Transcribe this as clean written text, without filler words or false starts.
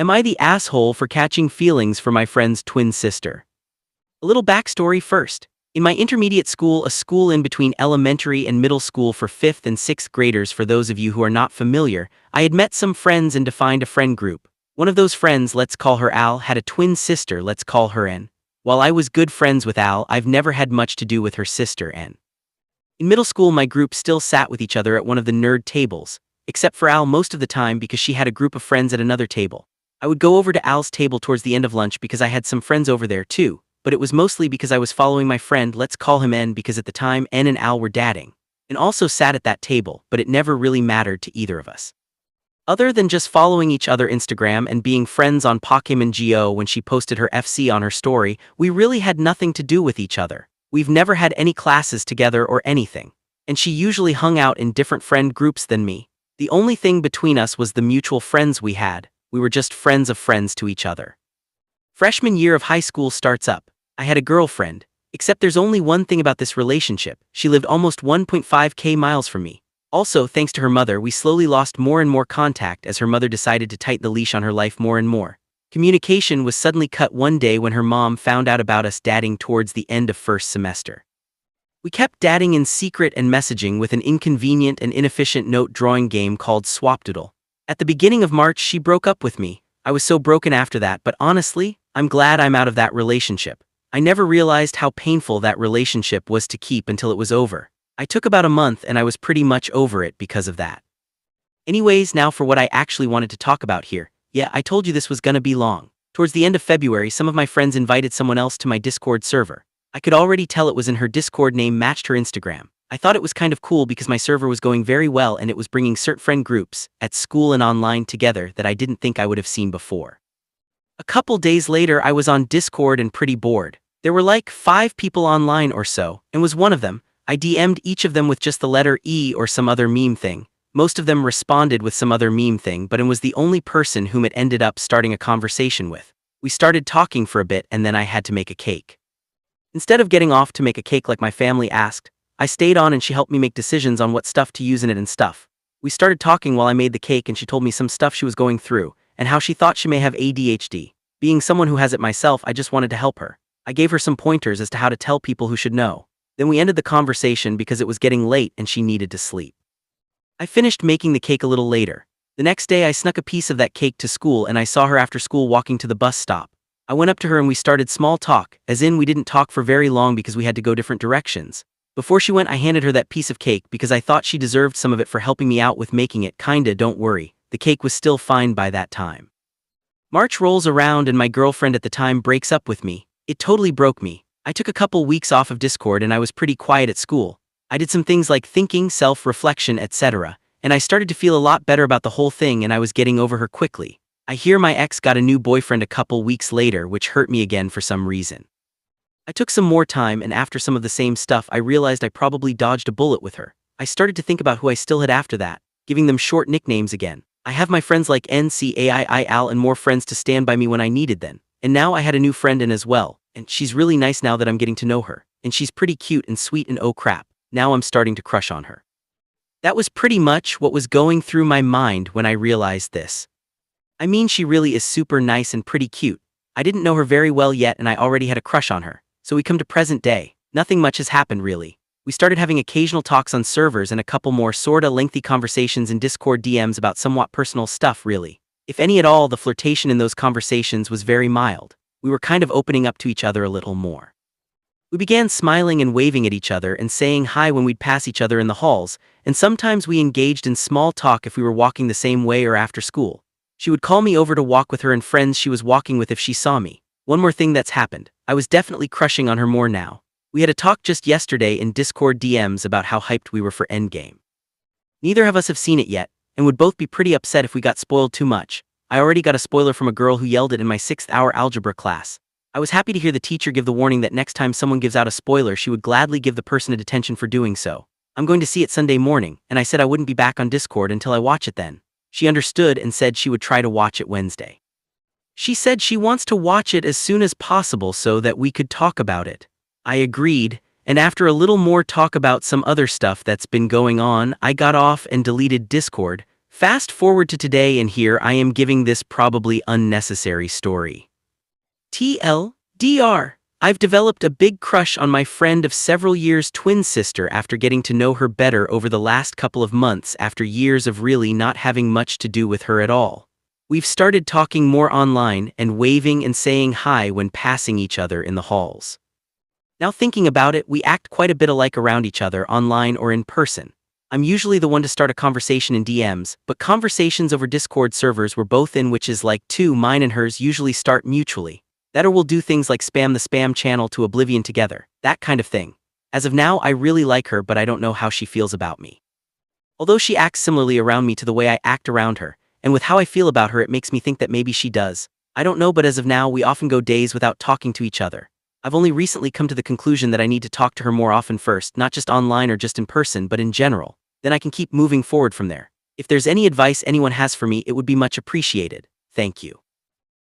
Am I the asshole for catching feelings for my friend's twin sister? A little backstory first. In my intermediate school, a school in between elementary and middle school for 5th and 6th graders, for those of you who are not familiar, I had met some friends and defined a friend group. One of those friends, let's call her Al, had a twin sister, let's call her N. While I was good friends with Al, I've never had much to do with her sister N. In middle school, my group still sat with each other at one of the nerd tables, except for Al most of the time because she had a group of friends at another table. I would go over to Al's table towards the end of lunch because I had some friends over there too, but it was mostly because I was following my friend, let's call him N, because at the time N and Al were dating, and also sat at that table, but it never really mattered to either of us. Other than just following each other Instagram and being friends on Pokemon Go when she posted her FC on her story, we really had nothing to do with each other. We've never had any classes together or anything. And she usually hung out in different friend groups than me. The only thing between us was the mutual friends we had. We were just friends of friends to each other. Freshman year of high school starts up. I had a girlfriend, except there's only one thing about this relationship. She lived almost 1.5 miles from me. Also, thanks to her mother, we slowly lost more and more contact as her mother decided to tighten the leash on her life more and more. Communication was suddenly cut one day when her mom found out about us dating towards the end of first semester. We kept dating in secret and messaging with an inconvenient and inefficient note-drawing game called Swapdoodle. At the beginning of March, she broke up with me. I was so broken after that, but honestly, I'm glad I'm out of that relationship. I never realized how painful that relationship was to keep until it was over. I took about a month and I was pretty much over it because of that. Anyways, now for what I actually wanted to talk about here. Yeah, I told you this was gonna be long. Towards the end of February, some of my friends invited someone else to my Discord server. I could already tell it was in her Discord name matched her Instagram. I thought it was kind of cool because my server was going very well and it was bringing certain friend groups, at school and online, together that I didn't think I would have seen before. A couple days later, I was on Discord and pretty bored. There were like 5 people online or so, and was one of them. I DM'd each of them with just the letter E or some other meme thing. Most of them responded with some other meme thing, but N was the only person whom it ended up starting a conversation with. We started talking for a bit and then I had to make a cake. Instead of getting off to make a cake like my family asked, I stayed on and she helped me make decisions on what stuff to use in it and stuff. We started talking while I made the cake and she told me some stuff she was going through and how she thought she may have ADHD. Being someone who has it myself, I just wanted to help her. I gave her some pointers as to how to tell people who should know. Then we ended the conversation because it was getting late and she needed to sleep. I finished making the cake a little later. The next day I snuck a piece of that cake to school and I saw her after school walking to the bus stop. I went up to her and we started small talk, as in we didn't talk for very long because we had to go different directions. Before she went, I handed her that piece of cake because I thought she deserved some of it for helping me out with making it. Kinda, don't worry, the cake was still fine by that time. March rolls around and my girlfriend at the time breaks up with me. It totally broke me. I took a couple weeks off of Discord and I was pretty quiet at school. I did some things like thinking, self-reflection, etc., and I started to feel a lot better about the whole thing and I was getting over her quickly. I hear my ex got a new boyfriend a couple weeks later, which hurt me again for some reason. I took some more time and after some of the same stuff I realized I probably dodged a bullet with her. I started to think about who I still had after that, giving them short nicknames again. I have my friends like NCAII Al and more friends to stand by me when I needed them. And now I had a new friend in as well, and she's really nice now that I'm getting to know her. And she's pretty cute and sweet and oh crap, now I'm starting to crush on her. That was pretty much what was going through my mind when I realized this. I mean, she really is super nice and pretty cute. I didn't know her very well yet and I already had a crush on her. So we come to present day. Nothing much has happened really. We started having occasional talks on servers and a couple more sorta lengthy conversations in Discord DMs about somewhat personal stuff really. If any at all, the flirtation in those conversations was very mild. We were kind of opening up to each other a little more. We began smiling and waving at each other and saying hi when we'd pass each other in the halls, and sometimes we engaged in small talk if we were walking the same way or after school. She would call me over to walk with her and friends she was walking with if she saw me. One more thing that's happened. I was definitely crushing on her more now. We had a talk just yesterday in Discord DMs about how hyped we were for Endgame. Neither of us have seen it yet, and would both be pretty upset if we got spoiled too much. I already got a spoiler from a girl who yelled it in my 6th hour algebra class. I was happy to hear the teacher give the warning that next time someone gives out a spoiler she would gladly give the person a detention for doing so. I'm going to see it Sunday morning, and I said I wouldn't be back on Discord until I watch it then. She understood and said she would try to watch it Wednesday. She said she wants to watch it as soon as possible so that we could talk about it. I agreed, and after a little more talk about some other stuff that's been going on, I got off and deleted Discord, Fast forward to today and here I am giving this probably unnecessary story. TLDR. I've developed a big crush on my friend of several years' twin sister after getting to know her better over the last couple of months after years of really not having much to do with her at all. We've started talking more online and waving and saying hi when passing each other in the halls. Now thinking about it, we act quite a bit alike around each other online or in person. I'm usually the one to start a conversation in DMs, but conversations over Discord servers we're both in, which is like two, mine and hers, usually start mutually. That or we'll do things like spam the spam channel to oblivion together, that kind of thing. As of now, I really like her, but I don't know how she feels about me. Although she acts similarly around me to the way I act around her, and with how I feel about her it makes me think that maybe she does. I don't know, but as of now we often go days without talking to each other. I've only recently come to the conclusion that I need to talk to her more often first, not just online or just in person, but in general. Then I can keep moving forward from there. If there's any advice anyone has for me, it would be much appreciated. Thank you.